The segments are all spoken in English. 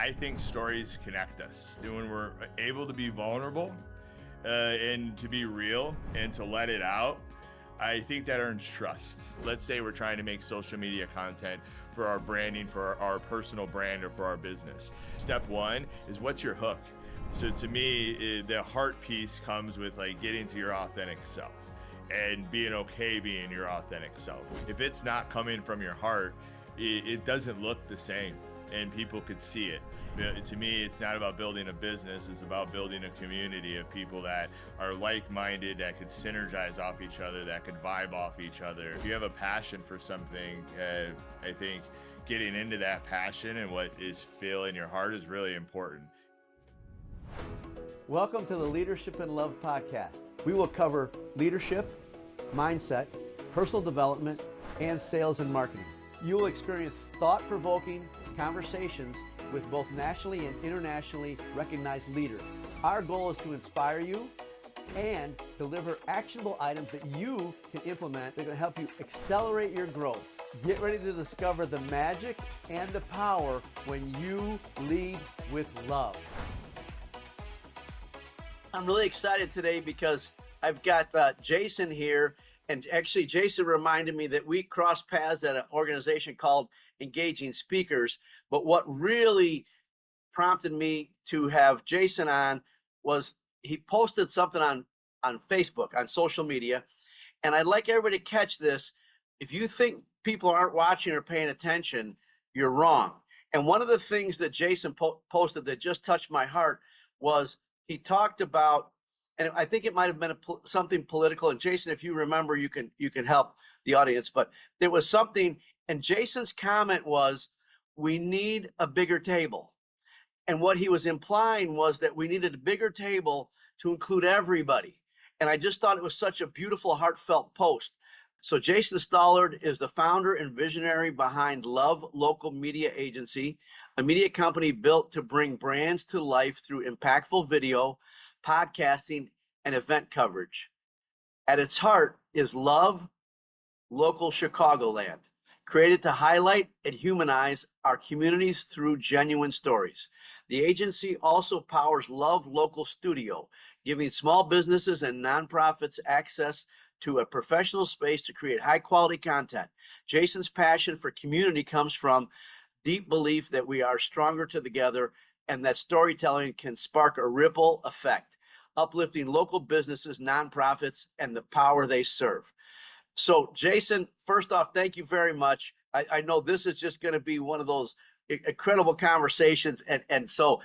I think stories connect us. And when we're able to be vulnerable and to be real and to let it out, I think that earns trust. Let's say we're trying to make social media content for our branding, for our personal brand, or for our business. Step one is, what's your hook? So to me, the heart piece comes with like getting to your authentic self and being okay being your authentic self. If it's not coming from your heart, it doesn't look the same, and people could see it. To me, it's not about building a business, it's about building a community of people that are like-minded, that could synergize off each other, that could vibe off each other. If you have a passion for something, I think getting into that passion and what is feel in your heart is really important. Welcome to the Leadership and Love podcast. We will cover leadership, mindset, personal development, and sales and marketing. You will experience thought-provoking conversations with both nationally and internationally recognized leaders. Our goal is to inspire you and deliver actionable items that you can implement that are going to help you accelerate your growth. Get ready to discover the magic and the power when you lead with love. I'm really excited today because I've got Jason here, and actually Jason reminded me that we crossed paths at an organization called Engaging Speakers. But what really prompted me to have Jason on was he posted something on Facebook, on social media, and I'd like everybody to catch this. If you think people aren't watching or paying attention, you're wrong. And one of the things that Jason posted that just touched my heart was he talked about, and I think it might have been something political. And Jason, if you remember, you can help the audience. But there was something, and Jason's comment was, "We need a bigger table." And what he was implying was that we needed a bigger table to include everybody. And I just thought it was such a beautiful, heartfelt post. So Jason Stallard is the founder and visionary behind Love Local Media Agency, a media company built to bring brands to life through impactful video, podcasting, and event coverage. At its heart is Love Local Chicagoland, created to highlight and humanize our communities through genuine stories. The agency also powers Love Local Studio, giving small businesses and nonprofits access to a professional space to create high-quality content. Jason's passion for community comes from deep belief that we are stronger together and that storytelling can spark a ripple effect, uplifting local businesses, nonprofits, and the power they serve. So, Jason, first off, thank you very much. I know this is just going to be one of those incredible conversations. And so,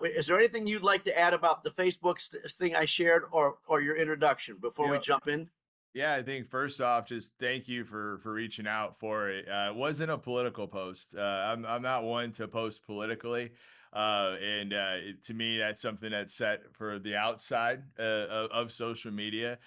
is there anything you'd like to add about the Facebook thing I shared, or your introduction before we jump in? Yeah, I think first off, just thank you for reaching out for it. It wasn't a political post. I'm not one to post politically. To me, that's something that's set for the outside of social media.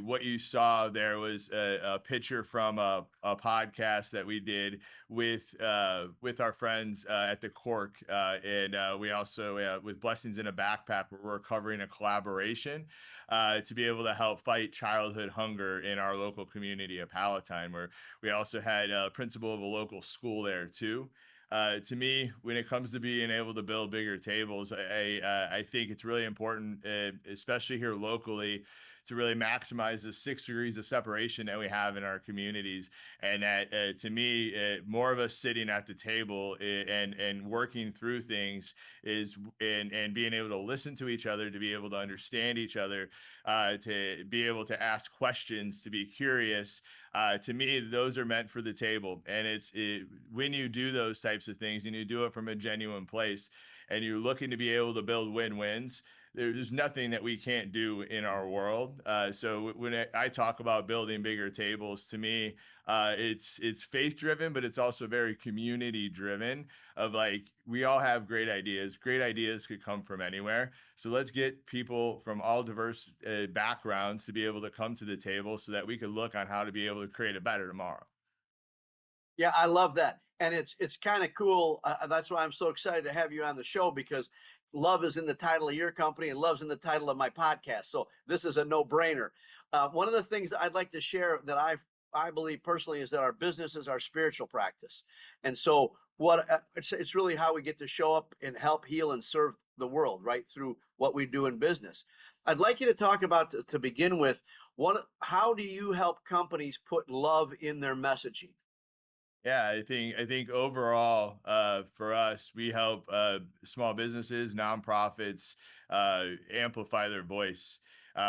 What you saw there was a picture from a podcast that we did with our friends at the Cork, and we also with Blessings in a Backpack, where we're covering a collaboration to be able to help fight childhood hunger in our local community of Palatine, where we also had a principal of a local school there too. To me, when it comes to being able to build bigger tables, I think it's really important, especially here locally, to really maximize the 6 degrees of separation that we have in our communities. And that, to me, more of us sitting at the table and working through things and being able to listen to each other, to be able to understand each other, to be able to ask questions, to be curious. To me, those are meant for the table. And when you do those types of things and you do it from a genuine place and you're looking to be able to build win-wins, there's nothing that we can't do in our world. So when I talk about building bigger tables, to me, it's faith driven, but it's also very community driven. Of like, we all have great ideas. Great ideas could come from anywhere. So let's get people from all diverse backgrounds to be able to come to the table so that we could look on how to be able to create a better tomorrow. Yeah, I love that. And it's kind of cool. That's why I'm so excited to have you on the show, because love is in the title of your company and love's in the title of my podcast. So this is a no-brainer. One of the things I'd like to share that I believe personally is that our business is our spiritual practice. And so what it's really how we get to show up and help heal and serve the world, right, through what we do in business. I'd like you to talk about, to begin with, how do you help companies put love in their messaging? Yeah, I think overall, for us, we help small businesses, nonprofits, amplify their voice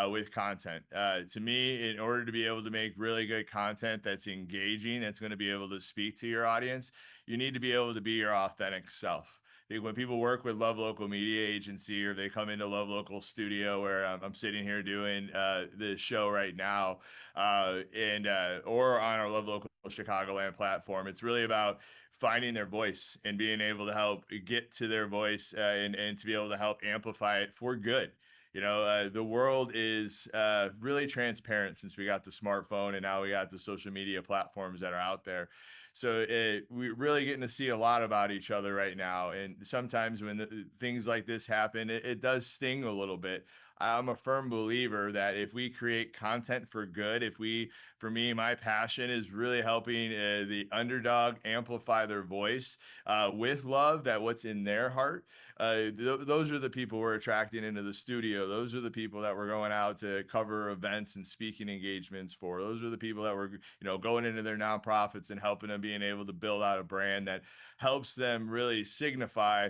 with content. To me, in order to be able to make really good content that's engaging, that's going to be able to speak to your audience, you need to be able to be your authentic self. I think when people work with Love Local Media Agency, or they come into Love Local Studio, where I'm sitting here doing the show right now, and or on our Love Local Chicagoland platform. It's really about finding their voice and being able to help get to their voice, and to be able to help amplify it for good. The world is really transparent since we got the smartphone, and now we got the social media platforms that are out there. So we're really getting to see a lot about each other right now. And sometimes when things like this happen, it does sting a little bit. I'm a firm believer that if we create content for good, for me, my passion is really helping the underdog amplify their voice with love, that what's in their heart. Those are the people we're attracting into the studio. Those are the people that we're going out to cover events and speaking engagements for. Those are the people that we're, going into their nonprofits and helping them being able to build out a brand that helps them really signify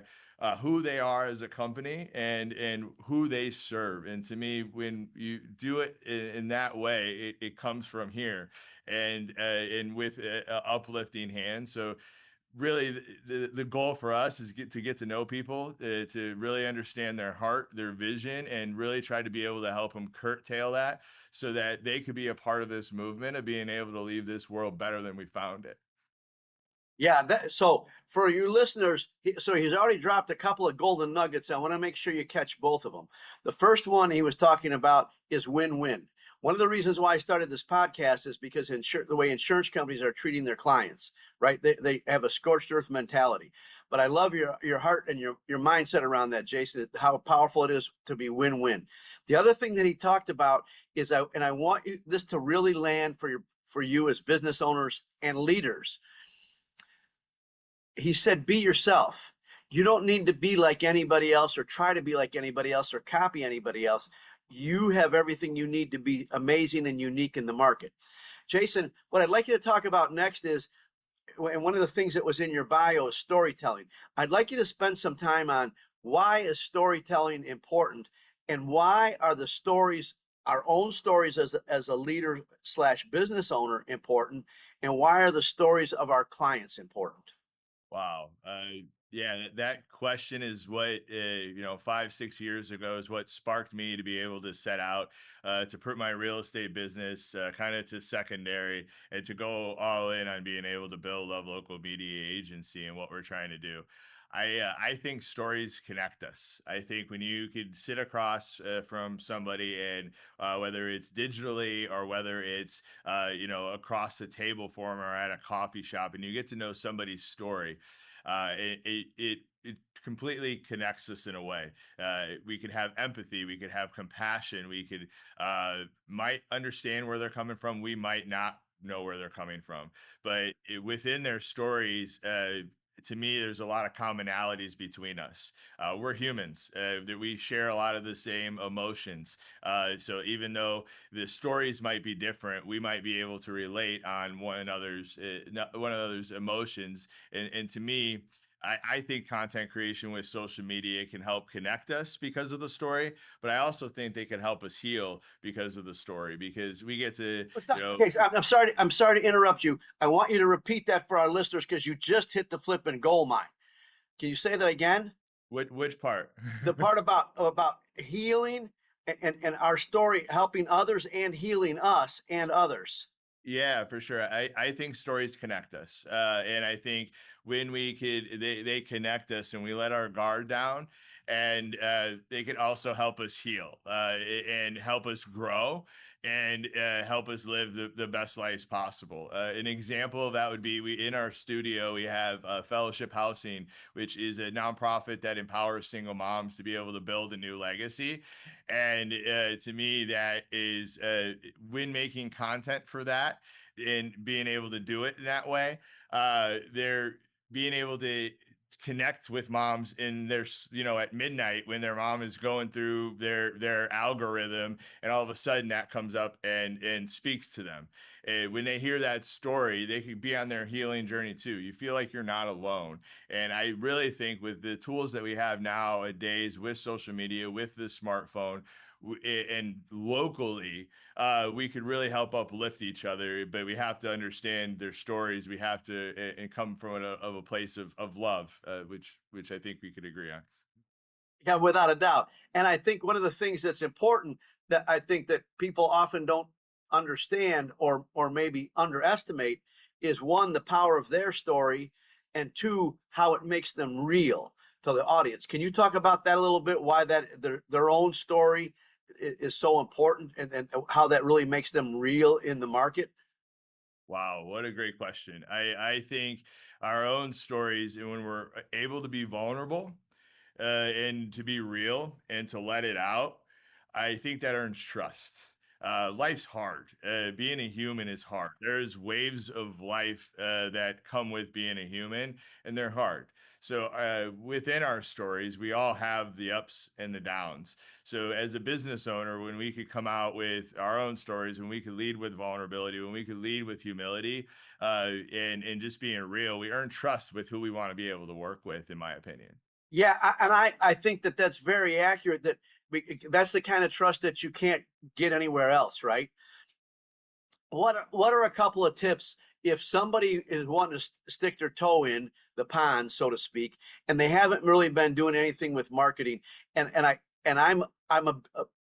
who they are as a company, and who they serve. And to me, when you do it in that way, it comes from here, and with a uplifting hand. So really, the goal for us is to get to know people, to really understand their heart, their vision, and really try to be able to help them curtail that, so that they could be a part of this movement of being able to leave this world better than we found it. Yeah, so for you listeners, so he's already dropped a couple of golden nuggets. I want to make sure you catch both of them. The first one he was talking about is win-win. One of the reasons why I started this podcast is because the way insurance companies are treating their clients, right? They have a scorched earth mentality. But I love your heart and your mindset around that, Jason, how powerful it is to be win-win. The other thing that he talked about is, and I want this to really land for you as business owners and leaders. He said, be yourself. You don't need to be like anybody else, or try to be like anybody else, or copy anybody else. You have everything you need to be amazing and unique in the market. Jason, what I'd like you to talk about next is, and one of the things that was in your bio is storytelling. I'd like you to spend some time on, why is storytelling important, and why are the stories, our own stories as a leader slash business owner, important, and why are the stories of our clients important? Wow. Yeah, that question is what, 5, 6 years ago, is what sparked me to be able to set out to put my real estate business kind of to secondary, and to go all in on being able to build a local media agency and what we're trying to do. I think stories connect us. I think when you could sit across from somebody, and whether it's digitally or whether it's across the table for them or at a coffee shop, and you get to know somebody's story, it completely connects us in a way. We could have empathy, we could have compassion, we could might understand where they're coming from, we might not know where they're coming from, but within their stories, to me, there's a lot of commonalities between us. We're humans, that we share a lot of the same emotions. So even though the stories might be different, we might be able to relate on one another's emotions. And to me, I think content creation with social media can help connect us because of the story, but I also think they can help us heal because of the story, because we get to, Okay, so I'm sorry. I'm sorry to interrupt you. I want you to repeat that for our listeners, because you just hit the flipping gold mine. Can you say that again? which part? The part about healing, and our story helping others and healing us and others. Yeah, for sure. I think stories connect us, and I think when they connect us, and we let our guard down, and they can also help us heal, and help us grow, and help us live the best lives possible. An example of that would be, we in our studio we have Fellowship Housing, which is a nonprofit that empowers single moms to be able to build a new legacy. And to me, that is when making content for that and being able to do it in that way. There. being able to connect with moms in their at midnight when their mom is going through their algorithm, and all of a sudden that comes up and speaks to them. When they hear that story, they could be on their healing journey too. You feel like you're not alone. And I really think with the tools that we have nowadays, with social media, with the smartphone, and locally, we could really help uplift each other. But we have to understand their stories. We have to and come from a place of love, which I think we could agree on. Yeah, without a doubt. And I think one of the things that's important that I think that people often don't understand or maybe underestimate is one, the power of their story, and two, how it makes them real to the audience. Can you talk about that a little bit? Why that their own story is so important, and how that really makes them real in the market? Wow, what a great question. I think our own stories, and when we're able to be vulnerable, and to be real and to let it out, I think that earns trust. Life's hard. Being a human is hard. There's waves of life that come with being a human, and they're hard. So within our stories, we all have the ups and the downs. So as a business owner, when we could come out with our own stories, when we could lead with vulnerability, when we could lead with humility, and just being real, we earn trust with who we want to be able to work with, in my opinion. Yeah, I think that that's very accurate. That's the kind of trust that you can't get anywhere else, right? What are a couple of tips if somebody is wanting to stick their toe in the pond, so to speak, and they haven't really been doing anything with marketing? And I'm a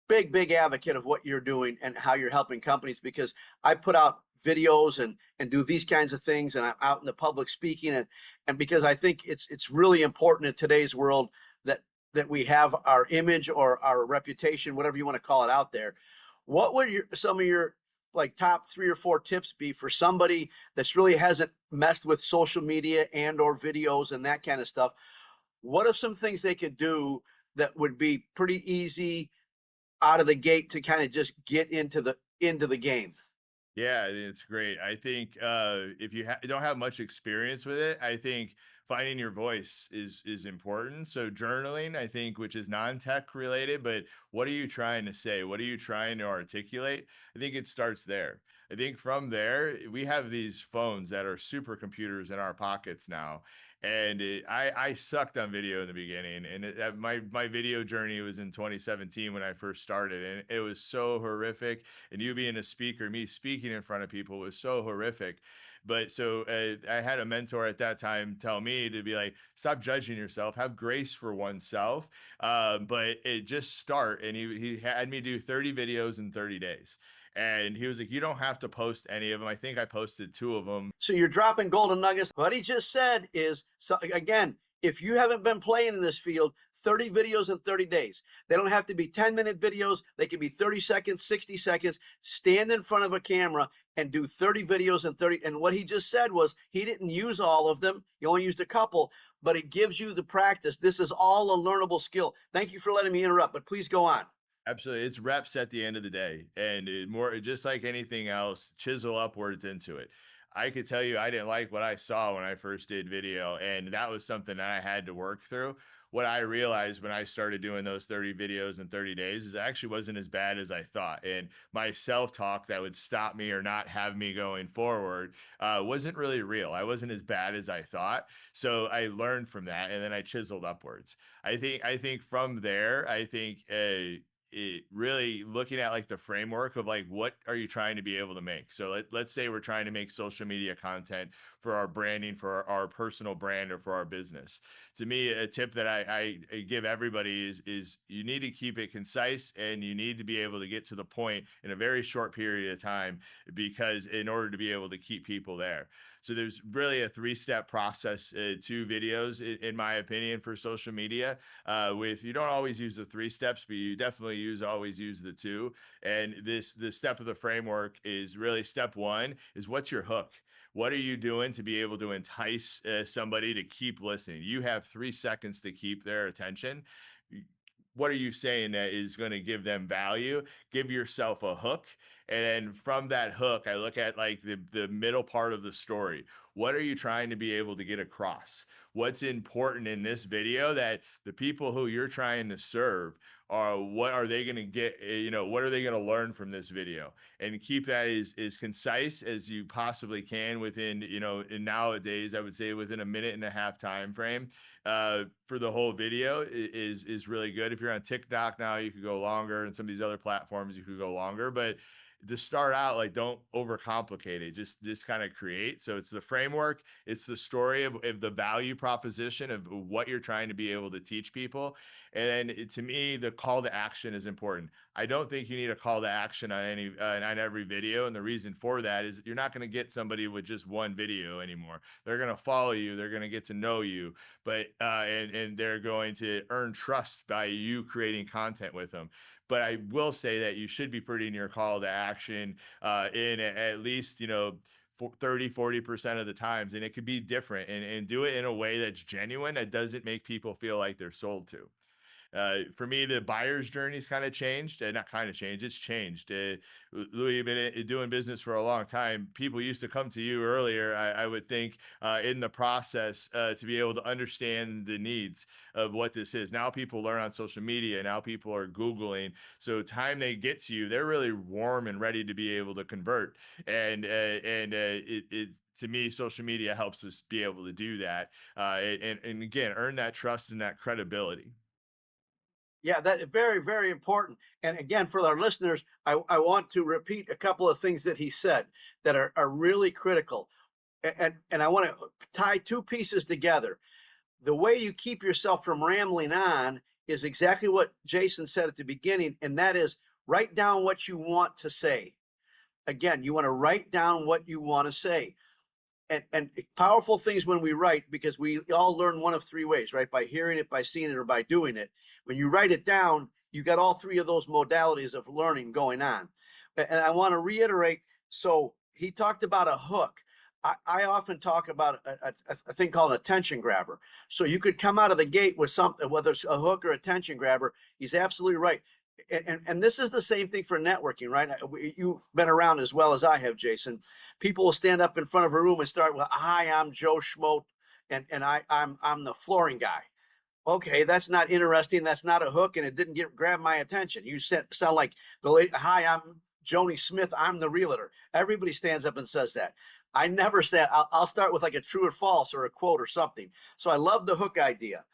big advocate of what you're doing and how you're helping companies, because I put out videos and do these kinds of things, and I'm out in the public speaking, and because I think it's really important in today's world that we have our image or our reputation, whatever you want to call it, out there. What would some of your like top 3 or 4 tips be for somebody that's really hasn't messed with social media and or videos and that kind of stuff? What are some things they could do that would be pretty easy out of the gate to kind of just get into the game? Yeah, it's great. I think if you don't have much experience with it, I think finding your voice is important. So journaling, I think, which is non-tech related, but what are you trying to say? What are you trying to articulate? I think it starts there. I think from there, we have these phones that are supercomputers in our pockets now. And I sucked on video in the beginning, and my video journey was in 2017 when I first started, and it was so horrific. And you being a speaker, me speaking in front of people was so horrific. But so I had a mentor at that time tell me to be like, stop judging yourself, have grace for oneself. But it just start. And he had me do 30 videos in 30 days. And he was like, you don't have to post any of them. I think I posted 2 of them. So you're dropping golden nuggets. What he just said is, so again, if you haven't been playing in this field, 30 videos in 30 days. They don't have to be 10-minute videos. They can be 30 seconds, 60 seconds. Stand in front of a camera and do 30 videos in 30. And what he just said was he didn't use all of them. He only used a couple, but it gives you the practice. This is all a learnable skill. Thank you for letting me interrupt, but please go on. Absolutely. It's reps at the end of the day. And more just like anything else, chisel upwards into it. I could tell you I didn't like what I saw when I first did video, and that was something that I had to work through. What I realized when I started doing those 30 videos in 30 days is it actually wasn't as bad as I thought. And my self-talk that would stop me or not have me going forward wasn't really real. I wasn't as bad as I thought. So I learned from that, and then I chiseled upwards. I think from there, I think it really looking at like the framework of like what are you trying to be able to make. So let's say we're trying to make social media content for our branding, for our personal brand, or for our business. To me, a tip that I give everybody is you need to keep it concise, and you need to be able to get to the point in a very short period of time, because in order to be able to keep people there. So there's really a 3-step process to videos, in my opinion, for social media. With you don't always use the 3 steps, but you definitely always use the two. And the step of the framework is really step one is what's your hook? What are you doing to be able to entice somebody to keep listening? You have 3 seconds to keep their attention. What are you saying that is going to give them value? Give yourself a hook, And then from that hook, I look at like the middle part of the story. What are you trying to be able to get across? What's important in this video that the people who you're trying to serve are, what are they going to get, what are they going to learn from this video? And keep that as concise as you possibly can within, in nowadays, I would say within a minute and a half time frame for the whole video is really good. If you're on TikTok now, you could go longer, and some of these other platforms you could go longer, but to start out, like, don't overcomplicate it. Just kind of create. So it's the framework, it's the story of the value proposition of what you're trying to be able to teach people. And then to me, the call to action is important. I don't think you need a call to action on on every video, and the reason for that is you're not going to get somebody with just one video anymore. They're going to follow you, they're going to get to know you, but and they're going to earn trust by you creating content with them. But I will say that you should be putting your call to action in at least, 30-40% of the times, and it could be different, and do it in a way that's genuine, that doesn't make people feel like they're sold to. For me, the buyer's journey's kind of changed, and not kind of changed, it's changed. Louis, you've been doing business for a long time. People used to come to you earlier, I would think, in the process to be able to understand the needs of what this is. Now people learn on social media. Now people are Googling. So time they get to you, they're really warm and ready to be able to convert. And to me, social media helps us be able to do that. And again, earn that trust and that credibility. Yeah, that is very, very important. And again, for our listeners, I want to repeat a couple of things that he said that are really critical. And I want to tie two pieces together. The way you keep yourself from rambling on is exactly what Jason said at the beginning, and that is write down what you want to say. Again, you want to write down what you want to say. And powerful things when we write, because we all learn one of three ways, right? By hearing it, by seeing it, or by doing it. When you write it down, you got all three of those modalities of learning going on. And I want to reiterate, so he talked about a hook. I often talk about a thing called an attention grabber. So you could come out of the gate with something, whether it's a hook or attention grabber. He's absolutely right. And this is the same thing for networking, right? You've been around as well as I have, Jason. People will stand up in front of a room and start with, "Hi, I'm Joe Schmote, and I'm the flooring guy." Okay, that's not interesting. That's not a hook, and it didn't grab my attention. You sound like the lady. "Hi, I'm Joni Smith. I'm the realtor." Everybody stands up and says that. I never said. I'll start with like a true or false or a quote or something. So I love the hook idea.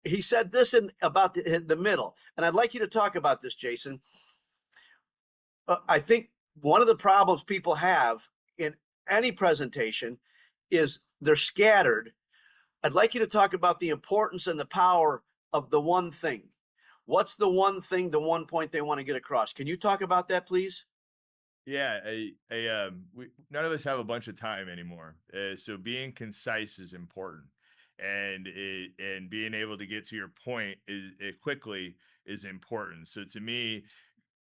He said this about the middle, and I'd like you to talk about this, Jason. I think one of the problems people have in any presentation is they're scattered. I'd like you to talk about the importance and the power of the one thing. What's the one thing, the one point they want to get across? Can you talk about that, please? Yeah, none of us have a bunch of time anymore, so being concise is important, and being able to get to your point quickly is important. So to me,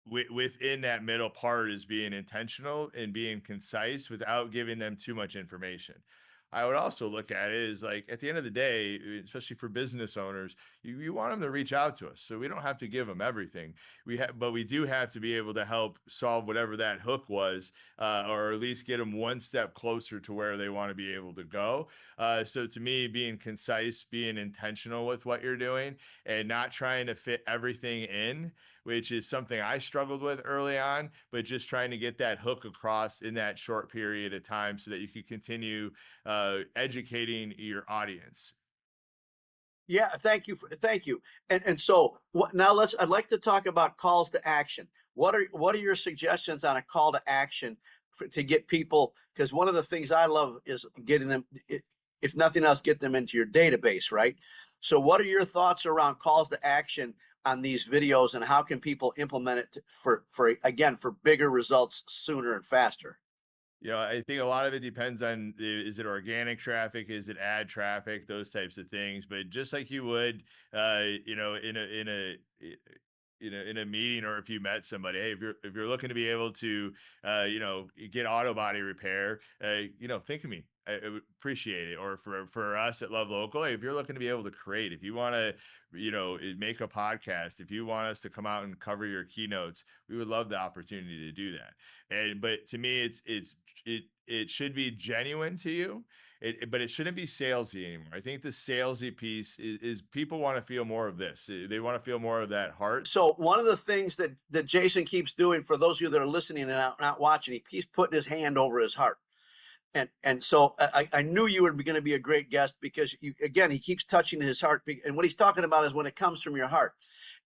within that middle part is being intentional and being concise without giving them too much information. I would also look at it as, like, at the end of the day, especially for business owners, you want them to reach out to us. So we don't have to give them everything. But we do have to be able to help solve whatever that hook was, or at least get them one step closer to where they want to be able to go. So to me, being concise, being intentional with what you're doing, and not trying to fit everything in, which is something I struggled with early on, but just trying to get that hook across in that short period of time so that you could continue educating your audience. Yeah, thank you. And so now I'd like to talk about calls to action. What are your suggestions on a call to action to get people? Because one of the things I love is getting them, if nothing else, get them into your database, right? So what are your thoughts around calls to action on these videos, and how can people implement it for bigger results sooner and faster? I think a lot of it depends on, is it organic traffic, is it ad traffic, those types of things. But just like you would, in a meeting, or if you met somebody, hey, if you're looking to be able to, get auto body repair, think of me. I would appreciate it. Or for us at Love Local, if you're looking to be able to create, if you want to, make a podcast, if you want us to come out and cover your keynotes, we would love the opportunity to do that. And but to me, it should be genuine to you. But it shouldn't be salesy anymore. I think the salesy piece is people want to feel more of this. They want to feel more of that heart. So one of the things that Jason keeps doing, for those of you that are listening and not watching, he keeps putting his hand over his heart. And so I knew you were going to be a great guest, because again, he keeps touching his heart. And what he's talking about is when it comes from your heart.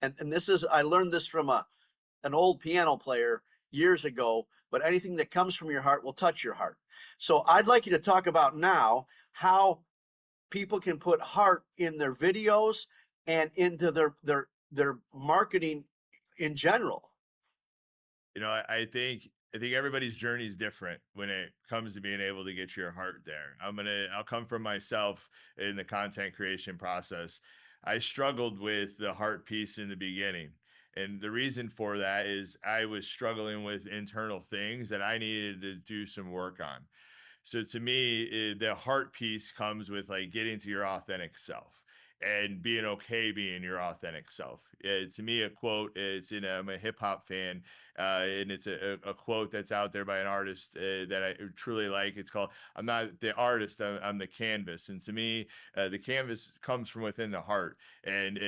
And this is, I learned this from an old piano player years ago, but anything that comes from your heart will touch your heart. So I'd like you to talk about now how people can put heart in their videos and into their marketing in general. I think everybody's journey is different when it comes to being able to get your heart there. I'll come from myself in the content creation process. I struggled with the heart piece in the beginning. And the reason for that is I was struggling with internal things that I needed to do some work on. So to me, the heart piece comes with like getting to your authentic self and being okay being your authentic self. To me, a quote, I'm a hip hop fan, and it's a quote that's out there by an artist that I truly like. It's called, I'm not the artist, I'm the canvas. And to me, the canvas comes from within the heart, and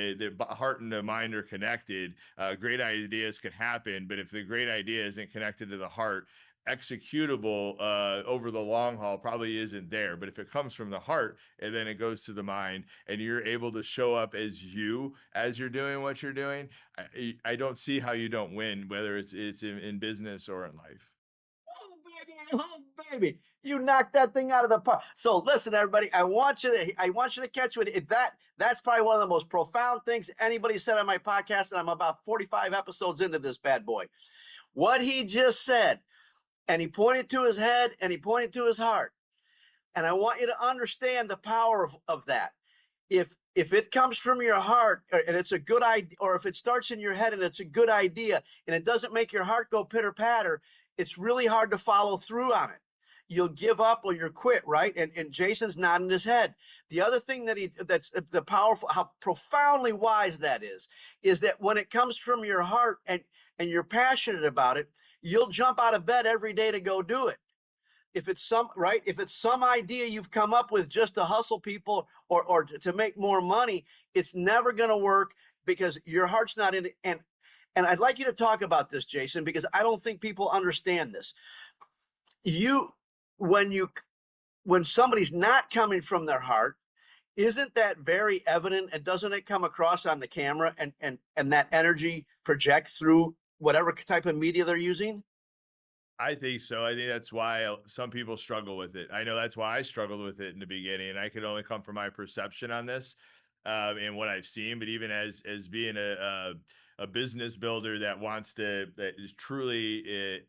heart and the mind are connected. Great ideas can happen, but if the great idea isn't connected to the heart, executable over the long haul probably isn't there. But if it comes from the heart and then it goes to the mind and you're able to show up as you as you're doing what you're doing, I don't see how you don't win, whether it's in business or in life. Oh baby, you knocked that thing out of the park. So listen, everybody, I want you to catch it. That's probably one of the most profound things anybody said on my podcast, and I'm about 45 episodes into this bad boy. What he just said, and he pointed to his head and he pointed to his heart. And I want you to understand the power of that. If it comes from your heart and it's a good idea, or if it starts in your head and it's a good idea and it doesn't make your heart go pitter patter, it's really hard to follow through on it. You'll give up or you'll quit, right? And Jason's nodding his head. The other thing that's the powerful, how profoundly wise that is that when it comes from your heart and you're passionate about it, you'll jump out of bed every day to go do it. If it's some idea you've come up with just to hustle people or to make more money, it's never going to work because your heart's not in it. And I'd like you to talk about this, Jason, because I don't think people understand this. You when you when somebody's not coming from their heart, isn't that very evident, and doesn't it come across on the camera, and that energy project through whatever type of media they're using? I think so. I think that's why some people struggle with it. I know that's why I struggled with it in the beginning, and I could only come from my perception on this, and what I've seen. But even as being a business builder that is truly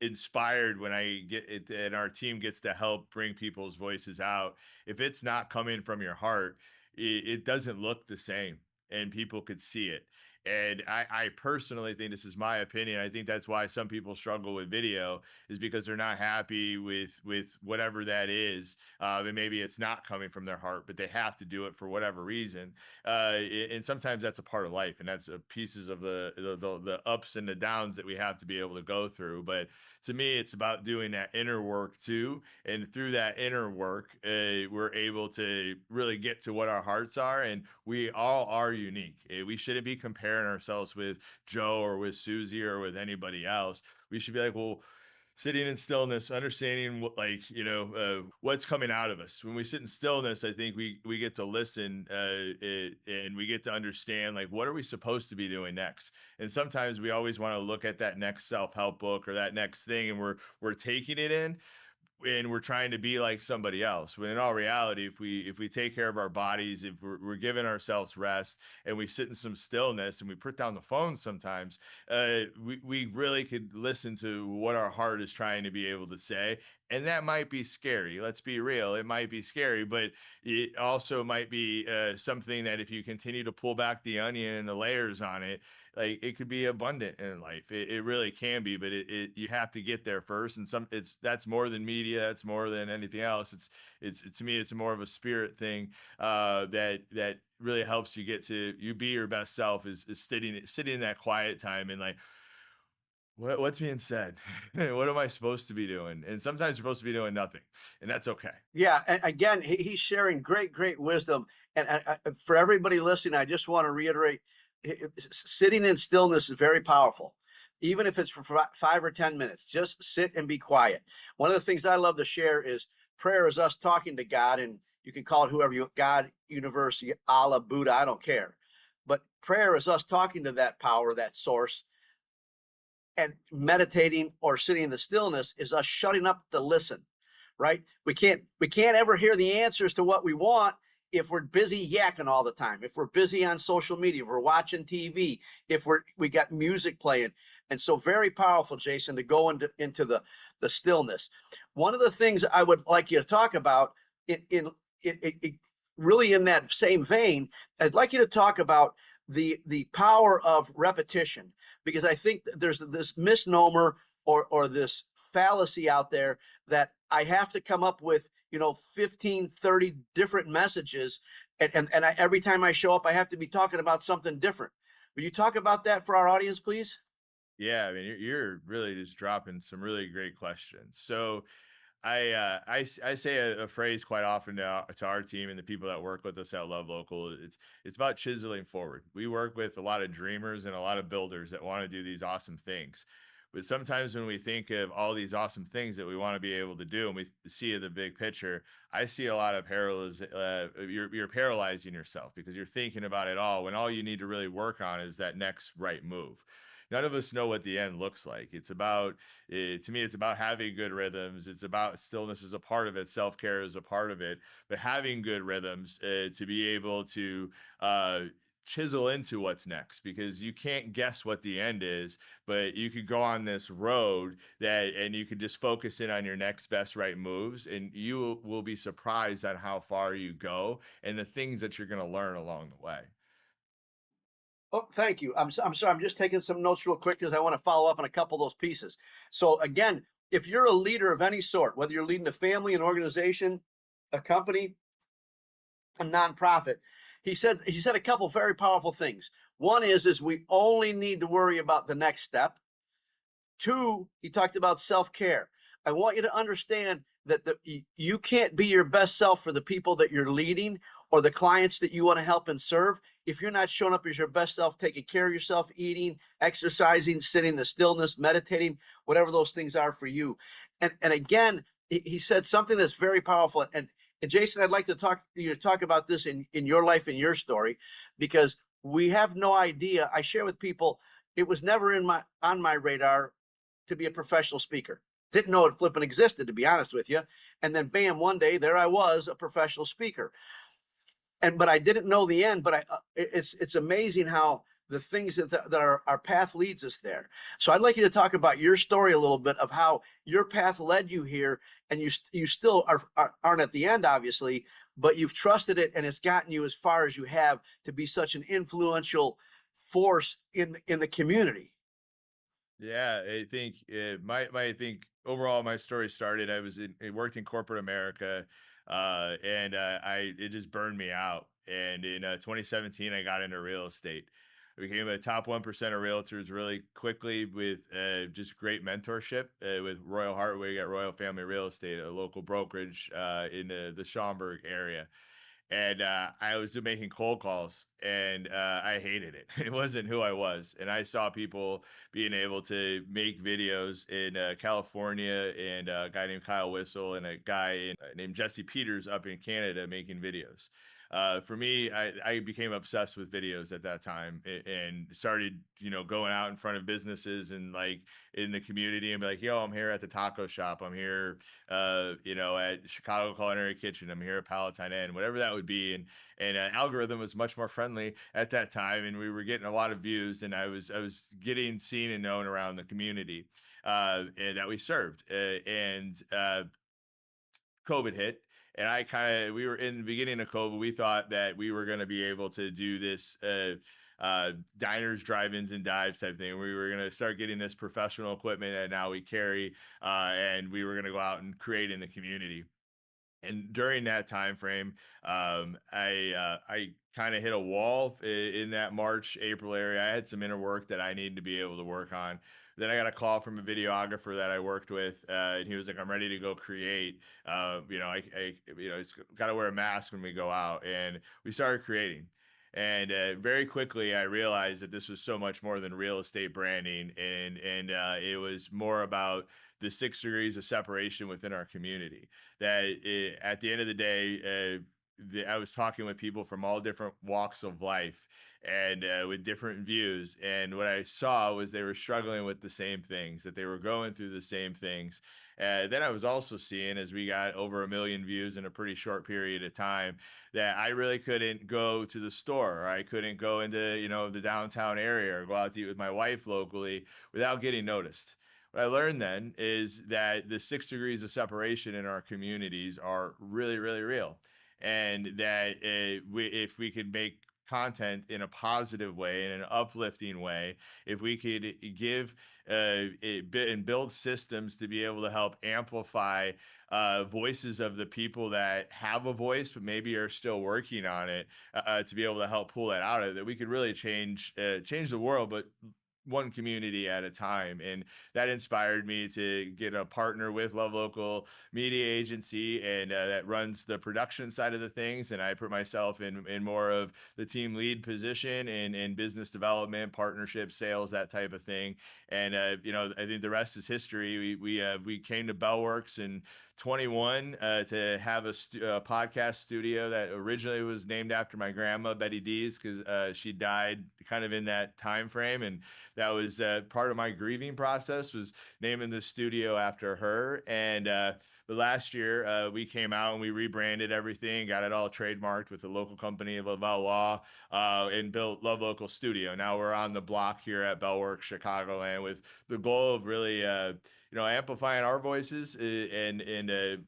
inspired when I get it, and our team gets to help bring people's voices out. If it's not coming from your heart, it doesn't look the same, and people could see it. And I personally think, this is my opinion, I think that's why some people struggle with video, is because they're not happy with whatever that is. And maybe it's not coming from their heart, but they have to do it for whatever reason. And sometimes that's a part of life, and that's pieces of the ups and the downs that we have to be able to go through. But to me, it's about doing that inner work too. And through that inner work, we're able to really get to what our hearts are. And we all are unique. We shouldn't be comparing ourselves with Joe or with Susie or with anybody else. We should be like, well, sitting in stillness, understanding what, what's coming out of us. When we sit in stillness, I think we get to listen, and we get to understand, like, what are we supposed to be doing next. And sometimes we always want to look at that next self-help book or that next thing, and we're taking it in, and we're trying to be like somebody else, when in all reality, if we take care of our bodies, if we're giving ourselves rest, and we sit in some stillness, and we put down the phone sometimes, we really could listen to what our heart is trying to be able to say, And that might be scary. Let's be real. It might be scary, but it also might be something that if you continue to pull back the onion and the layers on it, like it could be abundant in life. It really can be, but you have to get there first. And that's more than media. That's more than anything else. To me, it's more of a spirit thing that really helps you get to you be your best self is sitting in that quiet time and like what's being said? What am I supposed to be doing? And sometimes you're supposed to be doing nothing, and that's okay. Yeah, and again, he's sharing great wisdom. And for everybody listening, I just want to reiterate: sitting in stillness is very powerful. Even if it's for 5 or 10 minutes, just sit and be quiet. One of the things I love to share is prayer is us talking to God, and you can call it whoever you God, universe, Allah, Buddha, I don't care. But prayer is us talking to that power, that source, and meditating or sitting in the stillness is us shutting up to listen, right? We can't ever hear the answers to what we want if we're busy yakking all the time, if we're busy on social media, if we're watching TV, if we got music playing. And so very powerful, Jason, to go into the stillness. One of the things I would like you to talk about in really in that same vein, I'd like you to talk about the power of repetition, because I think there's this misnomer or this fallacy out there that I have to come up with 15, 30 different messages, and every time I show up I have to be talking about something different. Will you talk about that for our audience, please? Yeah, I mean, you're really just dropping some really great questions. So I say a phrase quite often to our team and the people that work with us at Love Local. It's about chiseling forward. We work with a lot of dreamers and a lot of builders that want to do these awesome things. But sometimes when we think of all these awesome things that we want to be able to do and we see the big picture, I see a lot of you're paralyzing yourself because you're thinking about it all when all you need to really work on is that next right move. None of us know what the end looks like. To me, it's about having good rhythms. It's about stillness is a part of it. Self-care is a part of it, but having good rhythms to be able to chisel into what's next, because you can't guess what the end is, but you could go on this road and you could just focus in on your next best right moves, and you will be surprised at how far you go and the things that you're going to learn along the way. Oh, thank you. I'm sorry. I'm just taking some notes real quick because I want to follow up on a couple of those pieces. So again, if you're a leader of any sort, whether you're leading a family, an organization, a company, a nonprofit, he said a couple very powerful things. One is we only need to worry about the next step. Two, he talked about self-care. I want you to understand that you can't be your best self for the people that you're leading or the clients that you want to help and serve if you're not showing up as your best self, taking care of yourself, eating, exercising, sitting in the stillness, meditating, whatever those things are for you. And again, he said something that's very powerful. And Jason, I'd like to talk about this in your life and your story, because we have no idea. I share with people, it was never on my radar to be a professional speaker. Didn't know it flipping existed, to be honest with you. And then bam, one day there I was, a professional speaker. But I didn't know the end. But it's amazing how the things that our path leads us there. So I'd like you to talk about your story a little bit of how your path led you here, and you still aren't at the end, obviously, but you've trusted it, and it's gotten you as far as you have to be such an influential force in the community. Yeah, I think I think overall my story started. I worked in corporate America, and it just burned me out. And in 2017, I got into real estate. I became a top 1% of realtors really quickly with just great mentorship with Royal Hartwig at Royal Family Real Estate, a local brokerage in the Schaumburg area. And I was making cold calls, and I hated it. It wasn't who I was, and I saw people being able to make videos in California, and a guy named Kyle Whistle and a guy named Jesse Peters up in Canada making videos. For me, I became obsessed with videos at that time and started, going out in front of businesses and like in the community and be like, yo, I'm here at the taco shop. I'm here, at Chicago Culinary Kitchen. I'm here at Palatine Inn, whatever that would be. And algorithm was much more friendly at that time, and we were getting a lot of views, and I was getting seen and known around the community and that we served. And COVID hit, and we were in the beginning of COVID. We thought that we were going to be able to do this diners, drive-ins, and dives type thing. We were going to start getting this professional equipment that now we carry, and we were going to go out and create in the community. And during that time frame, I kind of hit a wall in that March April area. I had some inner work that I needed to be able to work on. Then I got a call from a videographer that I worked with, and he was like, "I'm ready to go create. It's got to wear a mask when we go out." And we started creating. And very quickly, I realized that this was so much more than real estate branding, and it was more about the 6 degrees of separation within our community. At the end of the day, I was talking with people from all different walks of life and with different views. And what I saw was they were struggling with the same things, that they were going through the same things. Then I was also seeing, as we got over 1 million views in a pretty short period of time, that I really couldn't go to the store, or I couldn't go into, the downtown area or go out to eat with my wife locally without getting noticed. What I learned then is that the 6 degrees of separation in our communities are really, really real. And that if we could make content in a positive way, in an uplifting way, if we could give and build systems to be able to help amplify voices of the people that have a voice but maybe are still working on it, to be able to help pull that out of it, that we could really change the world, but one community at a time. And that inspired me to get a partner with Love Local Media Agency, and that runs the production side of the things. And I put myself in more of the team lead position in business development, partnership, sales, that type of thing. And I think the rest is history. We came to Bellworks in 21 to have a podcast studio that originally was named after my grandma Betty Dees, because she died kind of in that time frame. And that was part of my grieving process, was naming the studio after her. And but last year we came out and we rebranded everything, got it all trademarked with the local company Lavelle Law, and built Love Local Studio. Now we're on the block here at Bellworks Chicagoland with the goal of really amplifying our voices, and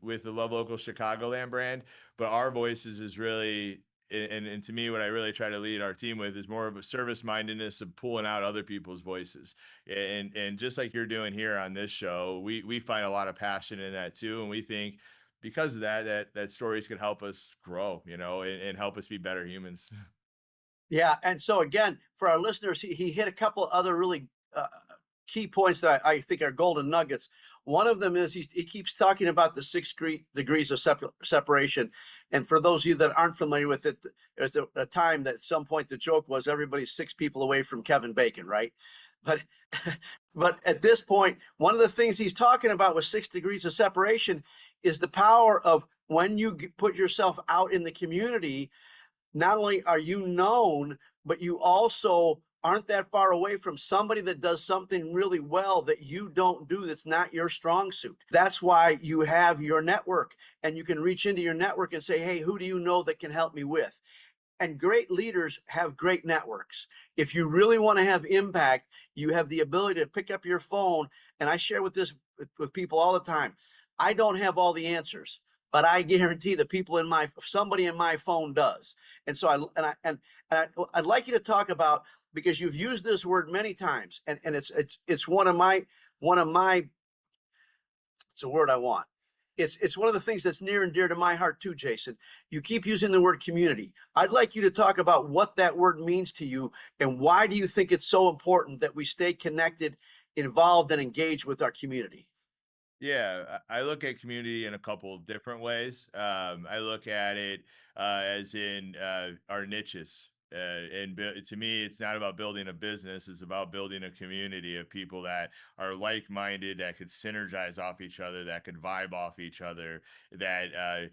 with the Love Local Chicagoland brand. But our voices is really, and to me, what I really try to lead our team with is more of a service mindedness of pulling out other people's voices. And just like you're doing here on this show, we find a lot of passion in that too. And we think because of that stories can help us grow, and help us be better humans. Yeah, and so again, for our listeners, he hit a couple other really key points that I think are golden nuggets. One of them is he keeps talking about the 6 degrees of separation. And for those of you that aren't familiar with it, there's a time that at some point the joke was everybody's 6 people away from Kevin Bacon, right? But but at this point, one of the things he's talking about with 6 degrees of separation is the power of when you put yourself out in the community. Not only are you known, but you also aren't that far away from somebody that does something really well that you don't do, that's not your strong suit. That's why you have your network, and you can reach into your network and say, hey, who do you know that can help me with? And great leaders have great networks. If you really want to have impact, you have the ability to pick up your phone. And I share with people all the time. I don't have all the answers, but I guarantee the people somebody in my phone does. And so I'd like you to talk about, because you've used this word many times, and it's one of my it's a word I want. It's one of the things that's near and dear to my heart too, Jason. You keep using the word community. I'd like you to talk about what that word means to you, and why do you think it's so important that we stay connected, involved, and engaged with our community? Yeah, I look at community in a couple of different ways. I look at it as in our niches. To me, it's not about building a business. It's about building a community of people that are like-minded, that could synergize off each other, that could vibe off each other, that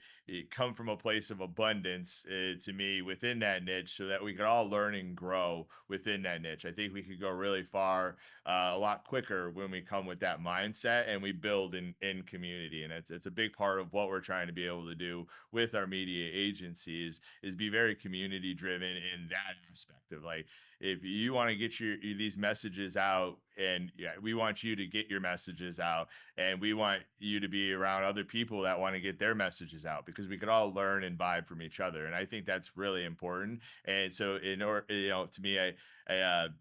come from a place of abundance, to me, within that niche, so that we could all learn and grow within that niche. I think we could go really far, a lot quicker when we come with that mindset and we build in community. And it's a big part of what we're trying to be able to do with our media agencies, is be very community driven in that aspect of, like, if you want to get these messages out, and yeah, we want you to get your messages out, and we want you to be around other people that want to get their messages out, because we could all learn and vibe from each other. And I think that's really important. And so, in order, to me,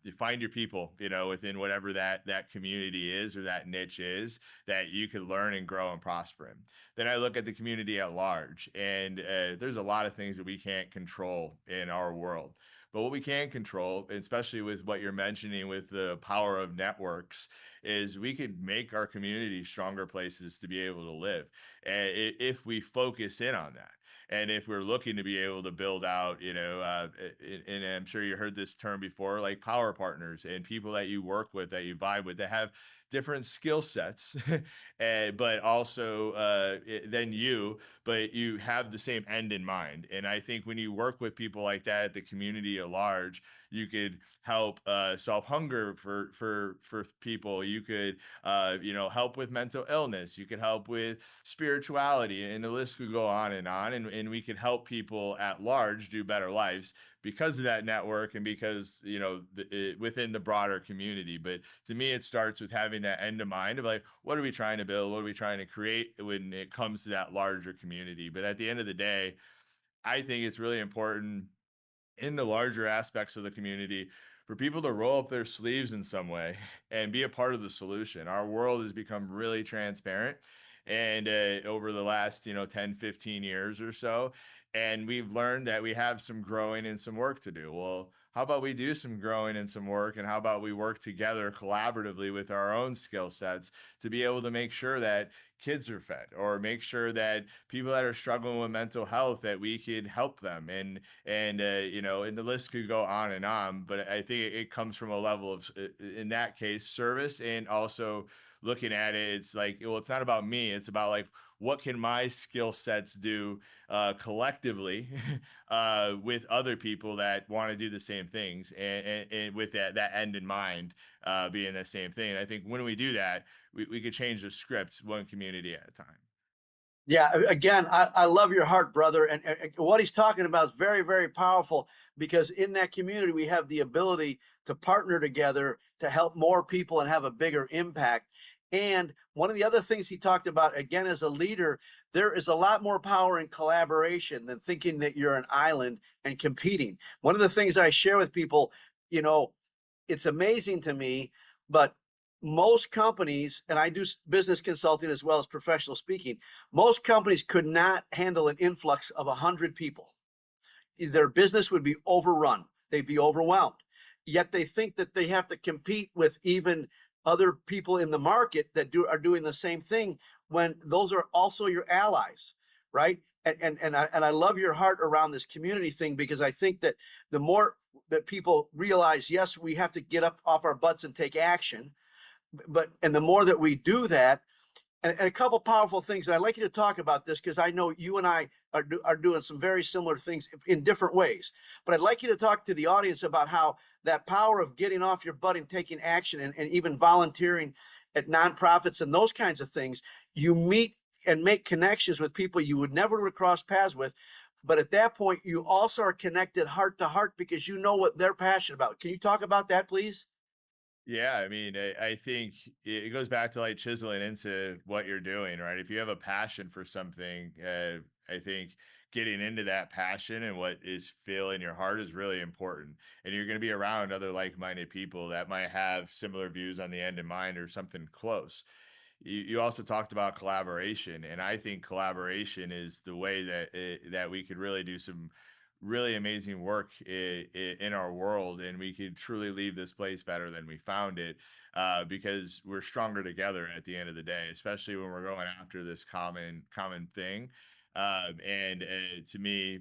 you find your people, within whatever that community is, or that niche is, that you could learn and grow and prosper in. Then I look at the community at large, and there's a lot of things that we can't control in our world. But what we can control, especially with what you're mentioning with the power of networks, is we could make our community stronger places to be able to live, if we focus in on that. And if we're looking to be able to build out, and I'm sure you heard this term before, like power partners and people that you work with, that you vibe with, that have different skill sets, but also than you, but you have the same end in mind. And I think when you work with people like that, the community at large, you could help solve hunger for people. You could help with mental illness. You could help with spirituality, and the list could go on and on. And we could help people at large do better lives because of that network, and because within the broader community. But to me, it starts with having that end in mind of, like, what are we trying to build, what are we trying to create when it comes to that larger community. But at the end of the day, I think it's really important in the larger aspects of the community for people to roll up their sleeves in some way and be a part of the solution. Our world has become really transparent, and over the last 10, 15 years or so, and we've learned that we have some growing and some work to do. Well, how about we do some growing and some work, and how about we work together collaboratively with our own skill sets to be able to make sure that kids are fed, or make sure that people that are struggling with mental health, that we could help them. And the list could go on and on. But I think it comes from a level of, in that case, service, and also looking at it, it's like, well, it's not about me, it's about, like, what can my skill sets do collectively with other people that want to do the same things, and with that end in mind, being the same thing. And I think when we do that, we could change the script one community at a time. Yeah, again, I love your heart, brother. And what he's talking about is very, very powerful, because in that community, we have the ability to partner together to help more people and have a bigger impact. And one of the other things he talked about, again, as a leader, there is a lot more power in collaboration than thinking that you're an island and competing. One of the things I share with people, you know, it's amazing to me, but most companies, and I do business consulting as well as professional speaking, most companies could not handle an influx of 100 people. Their business would be overrun, they'd be overwhelmed. Yet they think that they have to compete with even other people in the market that are doing the same thing, when those are also your allies, right? And I love your heart around this community thing, because I think that the more that people realize, yes, we have to get up off our butts and take action, and the more that we do that, and a couple powerful things. And I'd like you to talk about this, because I know you and I are doing some very similar things in different ways. But I'd like you to talk to the audience about how that power of getting off your butt and taking action, and even volunteering at nonprofits and those kinds of things, you meet and make connections with people you would never cross paths with. But at that point, you also are connected heart to heart, because you know what they're passionate about. Can you talk about that, please? Yeah, I mean, I think it goes back to, like, chiseling into what you're doing, right? If you have a passion for something, I think getting into that passion and what is filling your heart is really important. And you're going to be around other like-minded people that might have similar views on the end in mind, or something close. You also talked about collaboration, and I think collaboration is the way that we could really do some really amazing work in our world, and we could truly leave this place better than we found it, because we're stronger together at the end of the day, especially when we're going after this common thing. And to me,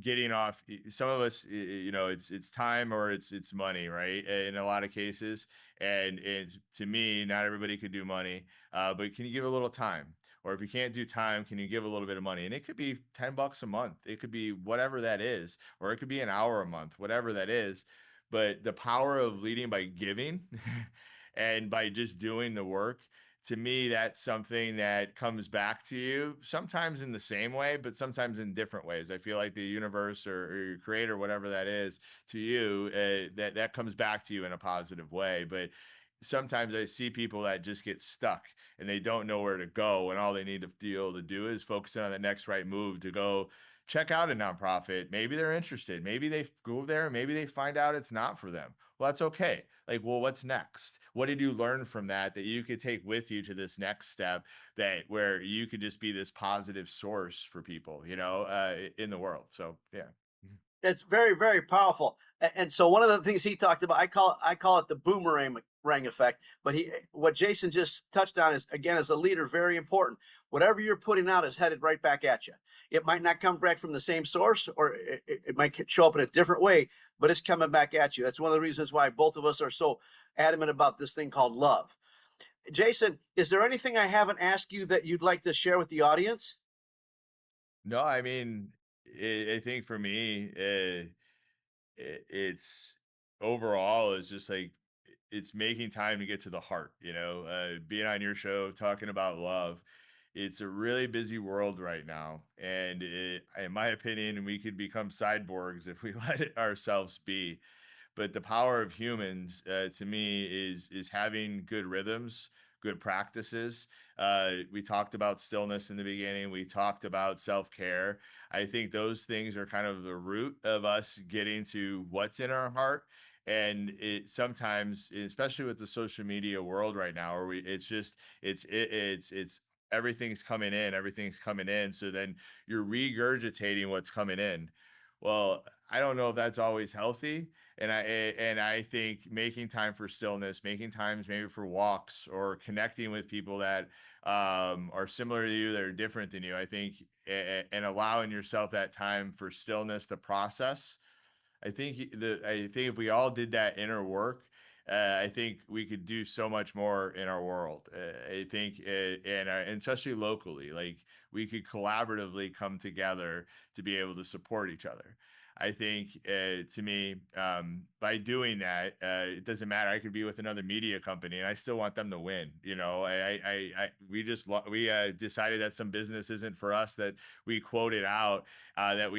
getting off. Some of us, it's time or it's money, right? In a lot of cases, and to me, not everybody could do money, but can you give a little time? Or if you can't do time, can you give a little bit of money? And it could be $10 a month. It could be whatever that is, or it could be an hour a month, whatever that is. But the power of leading by giving and by just doing the work, to me, that's something that comes back to you sometimes in the same way, but sometimes in different ways. I feel like the universe or your creator, whatever that is to you, that comes back to you in a positive way. But sometimes I see people that just get stuck and they don't know where to go, and all they need to be able to do is focus on the next right move to go check out a nonprofit. Maybe they're interested. Maybe they go there. Maybe they find out it's not for them. Well, that's okay. Like, well, what's next? What did you learn from that you could take with you to this next step, that where you could just be this positive source for people, in the world. So yeah. It's very, very powerful. And so one of the things he talked about, I call it the boomerang effect. But what Jason just touched on is, again, as a leader, very important. Whatever you're putting out is headed right back at you. It might not come back from the same source, or it might show up in a different way, but it's coming back at you. That's one of the reasons why both of us are so adamant about this thing called love. Jason, is there anything I haven't asked you that you'd like to share with the audience? No, I mean, I think for me, it's overall is just like it's making time to get to the heart, being on your show talking about love. It's a really busy world right now, and in my opinion, we could become cyborgs if we let it ourselves be. But the power of humans, to me, is having good rhythms, good practices. We talked about stillness in the beginning. We talked about self-care. I think those things are kind of the root of us getting to what's in our heart. And it sometimes, especially with the social media world right now, where it's just it's everything's coming in. So then you're regurgitating what's coming in. Well, I don't know if that's always healthy, and I think making time for stillness, making times maybe for walks or connecting with people that are similar to you, that are different than you. I think, and allowing yourself that time for stillness to process. I think if we all did that inner work, I think we could do so much more in our world. I think, and especially locally, like we could collaboratively come together to be able to support each other. I think, to me, by doing that, it doesn't matter. I could be with another media company, and I still want them to win. We decided that some business isn't for us, that we quoted out, that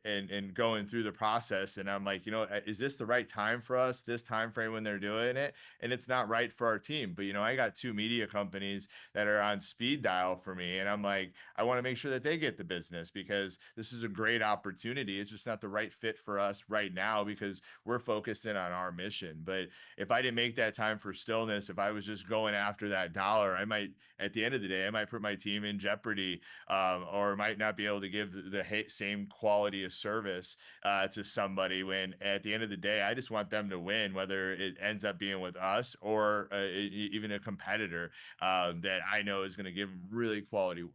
and going through the process, and I'm like, is this the right time for us? This time frame when they're doing it, and it's not right for our team. But I got two media companies that are on speed dial for me, and I'm like, I want to make sure that they get the business because this is a great opportunity. It's just not the right fit for us right now because we're focused in on our mission. But if I didn't make that time for stillness, if I was just going after that dollar, I might, at the end of the day, I might put my team in jeopardy, or might not be able to give the same quality of service to somebody, when at the end of the day, I just want them to win, whether it ends up being with us or even a competitor that I know is going to give really quality work.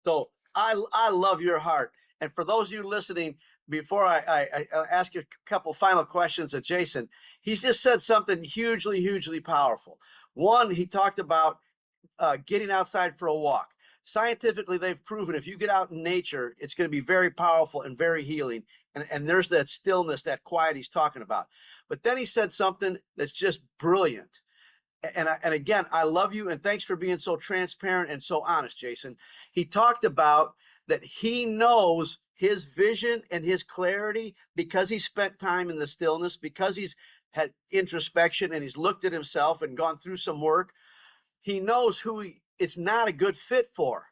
So I love your heart. And for those of you listening, before I ask you a couple final questions of Jason, he's just said something hugely, hugely powerful. One, he talked about getting outside for a walk. Scientifically, they've proven if you get out in nature, it's going to be very powerful and very healing. And there's that stillness, that quiet he's talking about. But then he said something that's just brilliant. And again, I love you, and thanks for being so transparent and so honest, Jason. He talked about that he knows his vision and his clarity because he spent time in the stillness, because he's had introspection and he's looked at himself and gone through some work. He knows who it's not a good fit for.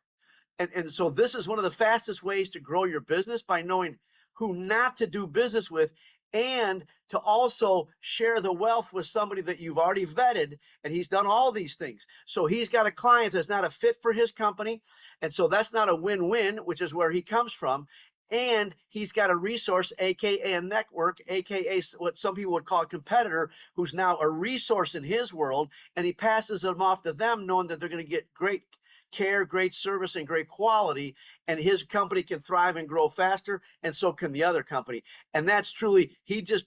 And so this is one of the fastest ways to grow your business, by knowing who not to do business with, and to also share the wealth with somebody that you've already vetted, and he's done all these things. So he's got a client that's not a fit for his company, and so that's not a win-win, which is where he comes from. And he's got a resource, aka a network, aka what some people would call a competitor, who's now a resource in his world, and he passes them off to them knowing that they're going to get great care, great service, and great quality, and his company can thrive and grow faster, and so can the other company. And that's truly, he just,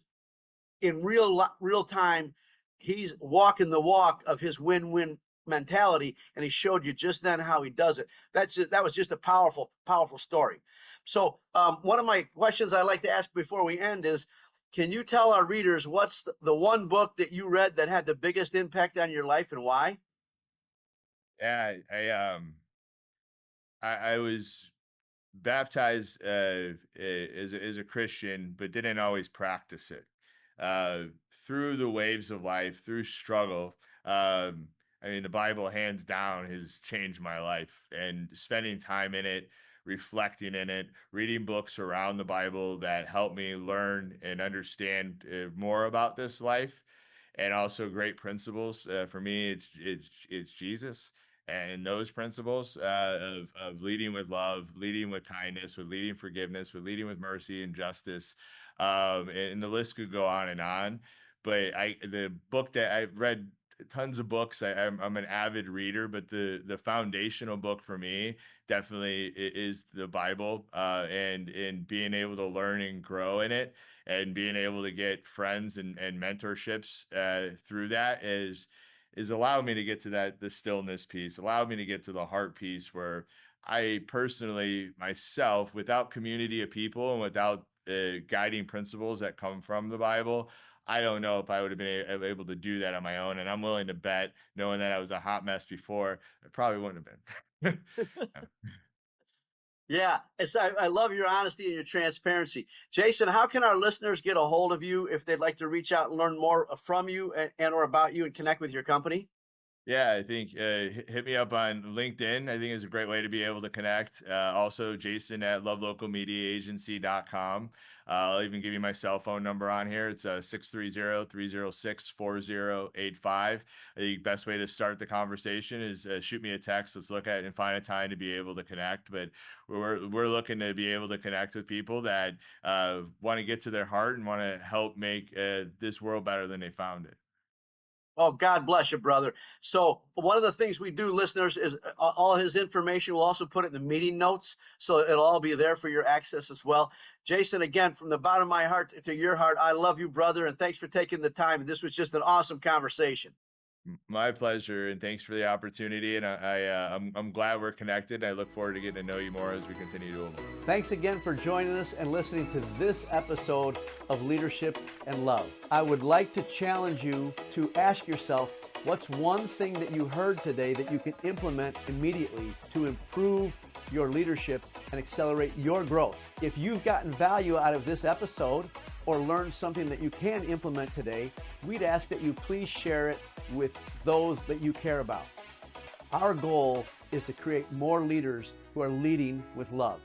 in real time, he's walking the walk of his win-win mentality, and he showed you just then how he does it. That was just a powerful story. So one of my questions I like to ask before we end is, can you tell our readers what's the one book that you read that had the biggest impact on your life and why? Yeah, I was baptized as a Christian, but didn't always practice it. Uh, Through the waves of life, through struggle, I mean, the Bible, hands down, has changed my life. And spending time in it, reflecting in it, reading books around the Bible that help me learn and understand more about this life, and also great principles. For me, it's Jesus and those principles of leading with love, leading with kindness, with leading forgiveness, with leading with mercy and justice, and the list could go on and on. But the book that I've read tons of books. I'm an avid reader, but the foundational book for me definitely is the Bible, and being able to learn and grow in it, and being able to get friends and mentorships through that is allowed me to get to the stillness piece, allowed me to get to the heart piece, where I personally myself, without community of people and without guiding principles that come from the Bible, I don't know if I would have been able to do that on my own. And I'm willing to bet, knowing that I was a hot mess before, I probably wouldn't have been. Yeah, I love your honesty and your transparency. Jason, how can our listeners get a hold of you if they'd like to reach out and learn more from you and or about you and connect with your company? Yeah, I think hit me up on LinkedIn. I think is a great way to be able to connect. Also, Jason at lovelocalmediaagency.com. I'll even give you my cell phone number on here. It's 630-306-4085. The best way to start the conversation is shoot me a text. Let's look at it and find a time to be able to connect. But we're looking to be able to connect with people that want to get to their heart and want to help make this world better than they found it. Oh, God bless you, brother. So one of the things we do, listeners, is all his information. We'll also put it in the meeting notes, so it'll all be there for your access as well. Jason, again, from the bottom of my heart to your heart, I love you, brother, and thanks for taking the time. This was just an awesome conversation. My pleasure, and thanks for the opportunity. And I'm glad we're connected. I look forward to getting to know you more as we continue to evolve. Thanks again for joining us and listening to this episode of Leadership and Love. I would like to challenge you to ask yourself, what's one thing that you heard today that you can implement immediately to improve your leadership and accelerate your growth? If you've gotten value out of this episode or learned something that you can implement today, we'd ask that you please share it with those that you care about. Our goal is to create more leaders who are leading with love.